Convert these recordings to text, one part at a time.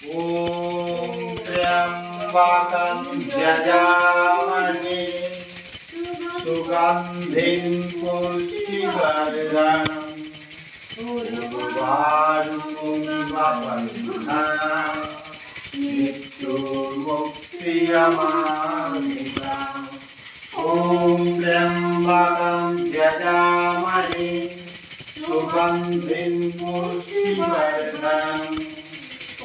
ॐ त्र्यम्बकं यजामहे सुगन्धिं पुष्टिवर्धनम् उर्वारुकमिव बन्धनान् मृत्युर्मुक्तियमामृताम् ॐ त्र्यम्बकं यजामहे सुगन्धिं पुष्टिवर्धनम्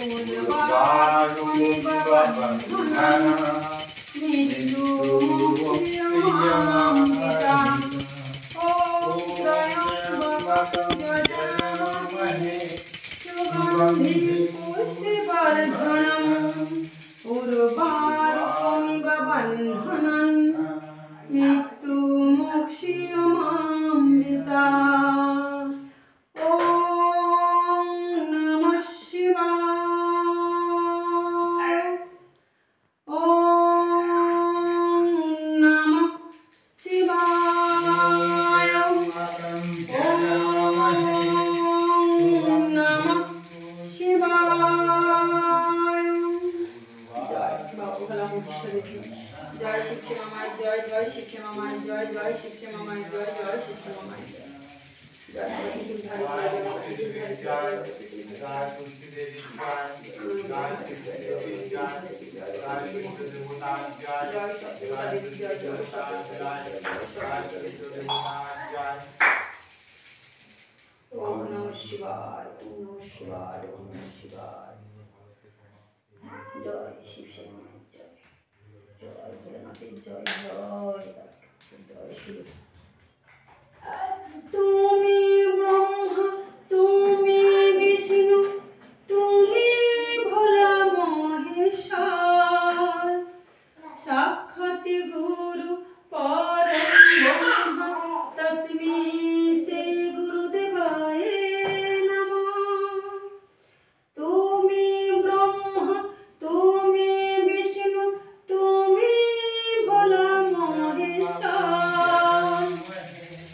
उर्वारुकमिव बन्धनान् मृत्युर्मुक्तियमामृताम् ॐ त्र्यम्बकं यजामहे सुगन्धिं पुष्टिवर्धनम् उर्वारुकमिव बन्धनान् मृत्युर्मुक्तियमामृताम् ॐ नमः शिवाय ॐ नमः शिवाय ॐ नमः शिवाय। जय शिव मामा जय जय शिव मामा जय जय शिव मामा जय जय शिव मामा ओम नमः शिवाय ओम नमः शिवाय ओम नमः शिवाय। जय शिव शंकर जय जय भोलेनाथ जय जय जय शिव। তুমি ব্রহ্মা তুমি বিষ্ণু তুমি ভোলা মহেশ্বর সাক্ষাৎ গুরু পরম তস্मै শ্রী গুরুদেবায় নমঃ। তুমি ব্রহ্মা তুমি বিষ্ণু তুমি ভোলা মহেশ্বর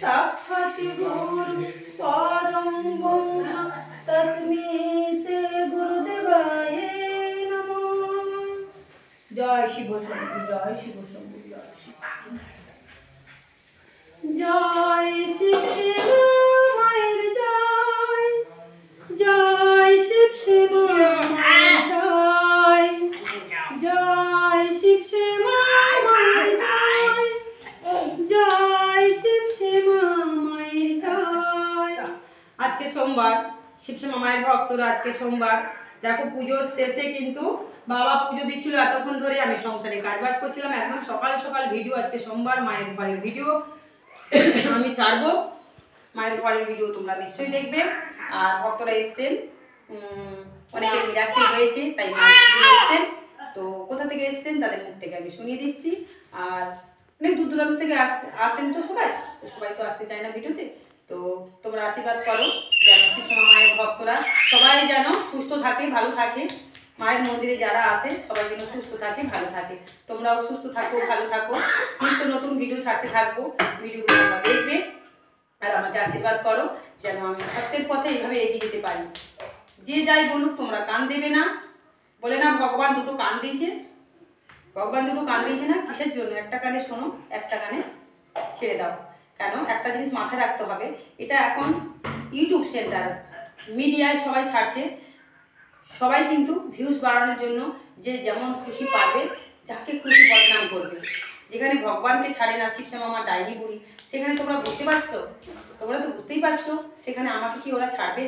সাক্ষাৎ গুরু পরম ব্রহ্ম তস্मै শ্রী গুরুদেবায় নমঃ। জয় শিব শম্ভু জয় শিব শম্ভু জয় শিব জয় শিব শিব মায়ের জয় জয় শিব শিব মায়ের জয় জয় শিব শিব মায়ের জয় জয় শিব শিব মায়ের জয়। আজকে সোমবার শিবশ্যামা মায়ের ভক্তরা আজকে সোমবার দেখো পুজোর শেষে কিন্তু বাবা পুজো দিচ্ছিল এতক্ষণ ধরে আমি সংসারে কাজবাজ করছিলাম একদম সকাল সকাল ভিডিও আজকে সোমবার মায়ের ঘরের ভিডিও আমি ছাড়বো মায়ের ঘরের ভিডিও তোমরা নিশ্চয়ই দেখবে। আর ভক্তরা এসছেন অনেকে মিরাক্কেল হয়েছে তাই এসছেন তো কোথা থেকে এসছেন তাদের মুখ থেকে আমি শুনিয়ে দিচ্ছি। আর অনেক দূর দূরান্ত থেকে আসেন তো সবাই তো আসতে চায় না ভিডিওতে তো তোমরা আশীর্বাদ করো যেন শিবশ্যামা মায়ের ভক্তরা সবাই যেন সুস্থ থাকে ভালো থাকে মায়ের মন্দিরে যারা আসে সবাই যেন সুস্থ থাকে ভালো থাকে তোমরাও সুস্থ থাকো ভালো থাকো নিত্য নতুন ভিডিও ছাড়তে থাকবো ভিডিওগুলো তোমরা দেখবে আর আমাকে আশীর্বাদ করো যেন আমি সত্যের পথে এইভাবে এগিয়ে যেতে পারি। যে যাই বলুক তোমরা কান দেবে না বলে না ভগবান দুটো কান দিয়েছে না কিসের জন্য একটা কানে শোনো একটা কানে ছেড়ে দাও কেন একটা জিনিস মাথায় রাখতে হবে এটা এখন ইউটিউব সেন্টার মিডিয়ায় সবাই ছাড়ছে সবাই কিন্তু ভিউজ বাড়ানোর জন্য যে যেমন খুশি পাবে যাকে খুশি বদনাম করবে। যেখানে ভগবানকে ছাড়ে না শিবশ্যামা আমার ডায়েরি বুড়ি সেখানে তোমরা বুঝতে পারছো তোমরা তো বুঝতেই পারছো সেখানে আমাকে কি ওরা ছাড়বে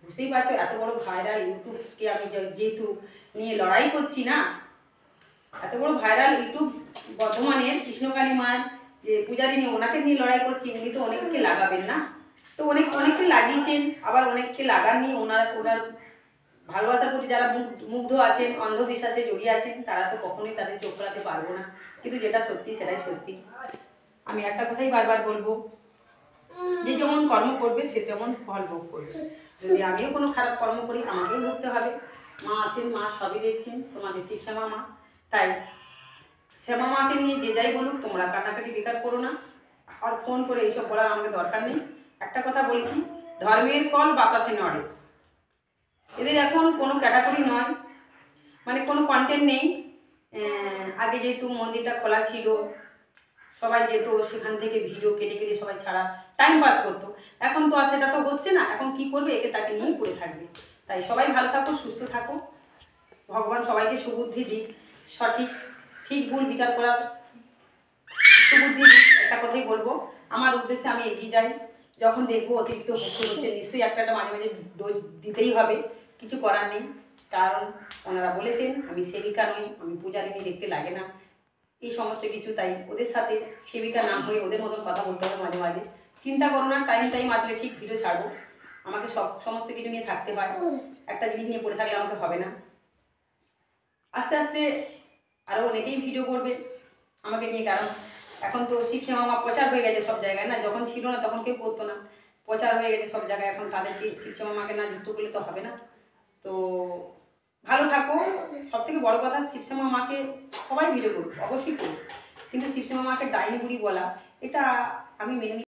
বুঝতেই পারছো এত বড় ভাইরাল ইউটিউবকে আমি যেহেতু নিয়ে লড়াই করছি না এত বড় ভাইরাল ইউটিউব বর্ধমানের কৃষ্ণকালী মার যে পূজারিনী ওনাকে নিয়ে লড়াই করছি উনি তো অনেককে লাগাবেন না তো অনেককে লাগিয়েছেন আবার অনেককে লাগাননি ওনার ভালোবাসার প্রতি যারা মুগ্ধ আছেন অন্ধবিশ্বাসে জড়িয়ে আছেন তারা তো কখনোই তাদের চোখ ফেরাতে পারবো না কিন্তু যেটা সত্যি সেটাই সত্যি। আমি একটা কথাই বারবার বলবো যে যেমন কর্ম করবে সে তেমন ফল ভোগ করবে। যদি আমিও কোনো খারাপ কর্ম করি আমাকেও ভুগতে হবে। মা আছেন মা সবই দেখছেন তোমাদের শিবশ্যামা মা তাই শ্যামা মাকে নিয়ে যে যাই বলুক তোমরা কাটাকাটি বেকার করো না আর ফোন করে এইসব বলার আমাকে দরকার নেই। একটা কথা বলেছি ধর্মের কল বাতাসে নড়ে এদের এখন কোনো ক্যাটাগরি নয় মানে কোনো কন্টেন্ট নেই। আগে যেহেতু মন্দিরটা খোলা ছিল, সবাই যেত সেখান থেকে ভিডিও কেটে কেটে সবাই ছাড়া টাইম পাস করতো। এখন তো আর সেটা তো হচ্ছে না, এখন কি করবে, একে তাকে নিয়েই পড়ে থাকবে। তাই সবাই ভালো থাকো, সুস্থ থাকো, ভগবান সবাইকে সুবুদ্ধি দিক, সঠিক ঠিক ভুল বিচার করার সুবুদ্ধি দিক। একটা কথাই বলবো, আমার উদ্দেশ্যে আমি এগিয়ে যাই। যখন দেখবো অতিরিক্ত হচ্ছে নিশ্চয়ই একটা মাঝে মাঝে ডোজ দিতেই হবে, কিছু করার নেই। কারণ ওনারা বলেছেন আমি সেবিকা নই, আমি পূজারিনী, দেখতে লাগে না এই সমস্ত কিছু। তাই ওদের সাথে সেবিকা না হয়ে ওদের মতন কথা বলতে হবে মাঝে মাঝে। চিন্তা করো না, টাইম আসলে ঠিক ভিডিও ছাড়বো। আমাকে সমস্ত কিছু নিয়ে থাকতে হয়, একটা জিনিস নিয়ে পড়ে থাকলে আমাকে হবে না। আস্তে আস্তে আরও অনেকেই ভিডিও করবে আমাকে নিয়ে, কারণ এখন তো শিবশ্যামা মা প্রচার হয়ে গেছে সব জায়গায় না, যখন ছিল না তখন কেউ করতো না, প্রচার হয়ে গেছে সব জায়গায়, এখন তাদেরকে শিবশ্যামা মাকে না যুক্ত করলে তো হবে না। তো ভালো থাকো। সব থেকে বড় কথা, শিবশ্যামা মাকে সবাই ভিডিও করুক, অবশ্যই করুক, কিন্তু শিবশ্যামা মাকে ডাইনি বুড়ি বলা এটা আমি মেনে